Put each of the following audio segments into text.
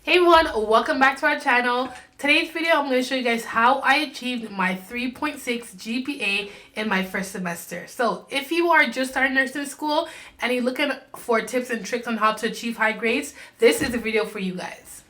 Hey everyone, welcome back to our channel. Today's video I'm going to show you guys how I achieved my 3.6 GPA in my first semester. So if you are just starting nursing school and you're looking for tips and tricks on how to achieve high grades, this is the video for you guys.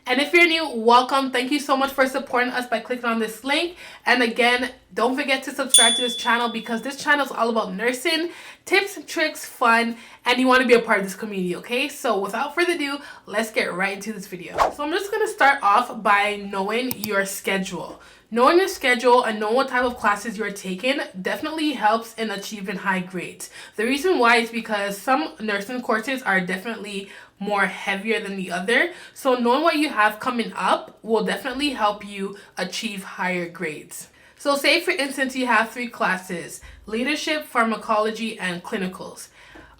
And if you're new, welcome. Thank you so much for supporting us by clicking on this link. And again, don't forget to subscribe to this channel because this channel is all about nursing, tips, tricks, fun, and you want to be a part of this community, okay? So without further ado, let's get right into this video. So I'm just going to start off by knowing your schedule. Knowing your schedule and knowing what type of classes you're taking definitely helps in achieving high grades. The reason why is because some nursing courses are definitely more heavier than the other. So knowing what you have coming up will definitely help you achieve higher grades. So say for instance you have 3 classes: leadership, pharmacology, and clinicals.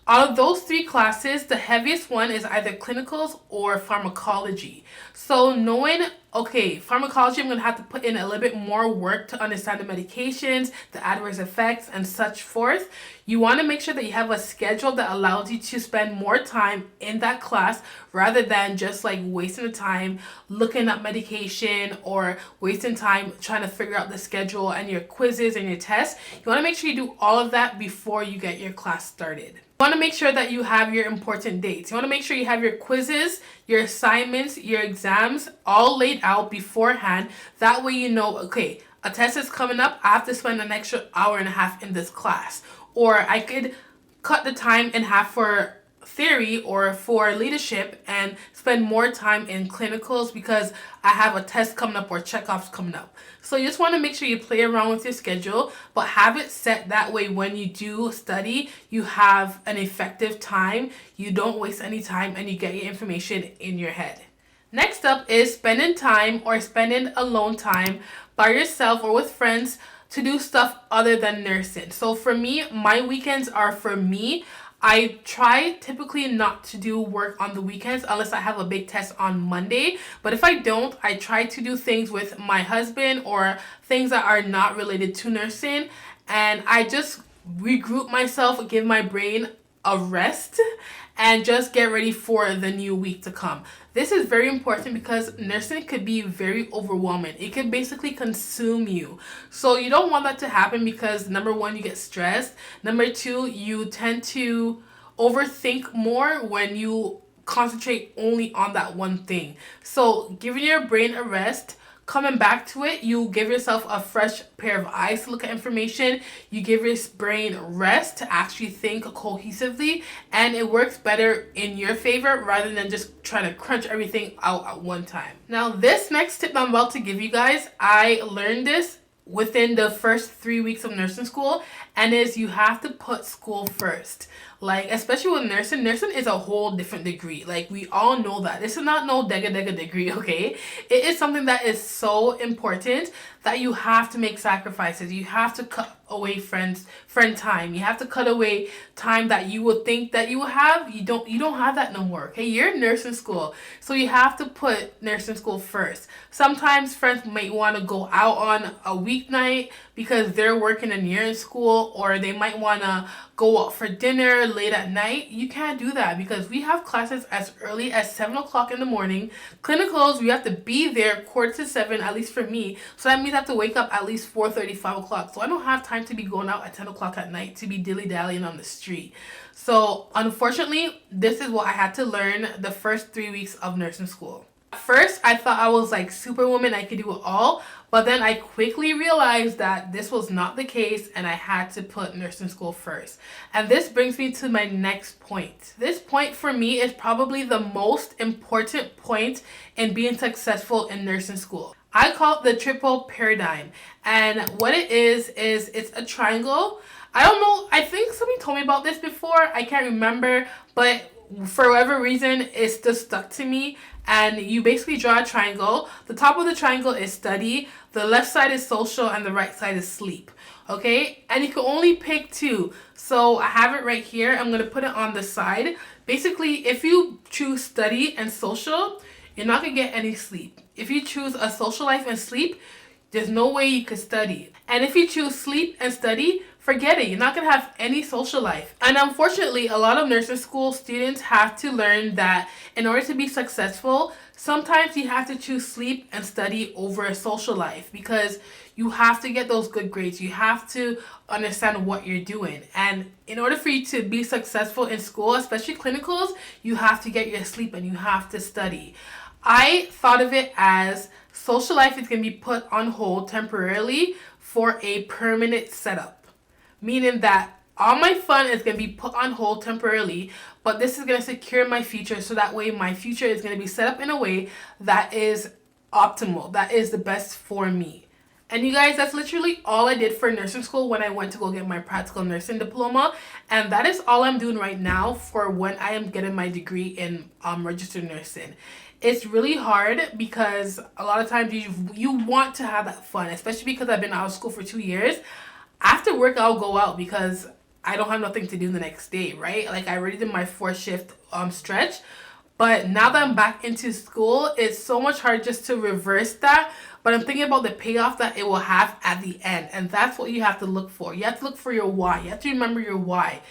Out of those 3 classes, the heaviest one is either clinicals or pharmacology. So knowing, okay, pharmacology, I'm going to have to put in a little bit more work to understand the medications, the adverse effects, and such forth. You want to make sure that you have a schedule that allows you to spend more time in that class rather than just like wasting the time looking up medication or wasting time trying to figure out the schedule and your quizzes and your tests. You want to make sure you do all of that before you get your class started. You want to make sure that you have your important dates. You want to make sure you have your quizzes, your assignments, your exams all laid out beforehand. That way you know, okay, a test is coming up, I have to spend an extra hour and a half in this class. Or I could cut the time in half for theory or for leadership and spend more time in clinicals because I have a test coming up or checkoffs coming up. So you just want to make sure you play around with your schedule, but have it set that way when you do study, you have an effective time, you don't waste any time, and you get your information in your head. Next up is spending time or spending alone time by yourself or with friends to do stuff other than nursing. So for me, my weekends are for me. I try typically not to do work on the weekends unless I have a big test on Monday. But if I don't, I try to do things with my husband or things that are not related to nursing. And I just regroup myself, give my brain a rest, and just get ready for the new week to come. This is very important because nursing could be very overwhelming. It can basically consume you. So you don't want that to happen because number 1, you get stressed. Number 2, you tend to overthink more when you concentrate only on that one thing. So giving your brain a rest, coming back to it, you give yourself a fresh pair of eyes to look at information. You give your brain rest to actually think cohesively, and it works better in your favor rather than just trying to crunch everything out at one time. Now, this next tip I'm about to give you guys, I learned this within the first 3 weeks of nursing school, and is you have to put school first. Like, especially with nursing is a whole different degree. Like, we all know that. This is not no dega degree, okay? It is something that is so important that you have to make sacrifices. You have to cut away friend time. You have to cut away time that you would think that you would have. You don't have that no more, okay? You're in nursing school, so you have to put nursing school first. Sometimes friends might want to go out on a weeknight because they're working and you're in school, or they might want to go out for dinner late at night. You can't do that because we have classes as early as 7 o'clock in the morning. Clinicals, we have to be there 6:45, at least for me. So that means I have to wake up at least 4:30, 5 o'clock. So I don't have time to be going out at 10 o'clock at night to be dilly-dallying on the street. So unfortunately, this is what I had to learn the first 3 weeks of nursing school. At first, I thought I was like superwoman, I could do it all. But then I quickly realized that this was not the case and I had to put nursing school first. And this brings me to my next point. This point for me is probably the most important point in being successful in nursing school. I call it the triple paradigm. And what it is it's a triangle. I don't know, I think somebody told me about this before. I can't remember, but for whatever reason, it's just stuck to me. And you basically draw a triangle. The top of the triangle is study, the left side is social, and the right side is sleep. Okay, and you can only pick 2. So I have it right here. I'm going to put it on the side. Basically, if you choose study and social, you're not going to get any sleep. If you choose a social life and sleep, there's no way you could study. And if you choose sleep and study, forget it. You're not going to have any social life. And unfortunately, a lot of nursing school students have to learn that in order to be successful, sometimes you have to choose sleep and study over a social life, because you have to get those good grades. You have to understand what you're doing. And in order for you to be successful in school, especially clinicals, you have to get your sleep and you have to study. I thought of it as social life is going to be put on hold temporarily for a permanent setup. Meaning that all my fun is going to be put on hold temporarily, but this is going to secure my future, so that way my future is going to be set up in a way that is optimal, that is the best for me. And you guys, that's literally all I did for nursing school when I went to go get my practical nursing diploma. And that is all I'm doing right now for when I am getting my degree in registered nursing. It's really hard because a lot of times you want to have that fun, especially because I've been out of school for 2 years. After work, I'll go out because I don't have nothing to do the next day, right? Like, I already did my 4-shift stretch. But now that I'm back into school, it's so much hard just to reverse that. But I'm thinking about the payoff that it will have at the end. And that's what you have to look for. You have to look for your why. You have to remember your why.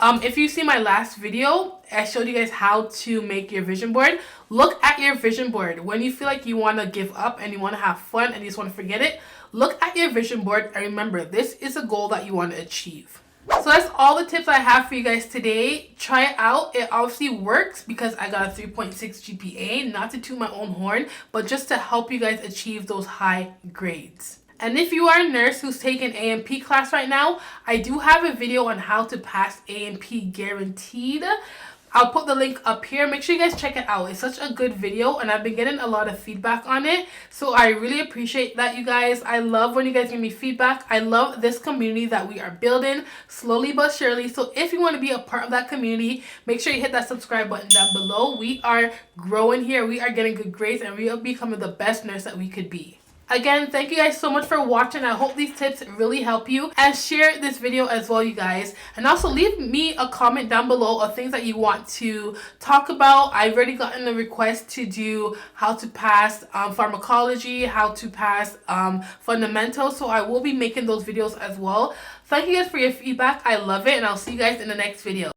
If you see my last video, I showed you guys how to make your vision board. Look at your vision board. When you feel like you want to give up and you want to have fun and you just want to forget it, look at your vision board and remember, this is a goal that you want to achieve. So that's all the tips I have for you guys today. Try it out. It obviously works because I got a 3.6 GPA, not to toot my own horn, but just to help you guys achieve those high grades. And if you are a nurse who's taking A&P class right now, I do have a video on how to pass A&P guaranteed. I'll put the link up here. Make sure you guys check it out. It's such a good video and I've been getting a lot of feedback on it. So I really appreciate that, you guys. I love when you guys give me feedback. I love this community that we are building slowly but surely. So if you want to be a part of that community, make sure you hit that subscribe button down below. We are growing here. We are getting good grades and we are becoming the best nurse that we could be. Again, thank you guys so much for watching. I hope these tips really help you, and share this video as well, you guys. And also leave me a comment down below of things that you want to talk about. I've already gotten a request to do how to pass pharmacology, how to pass fundamentals, so I will be making those videos as well. Thank you guys for your feedback. I love it, and I'll see you guys in the next video.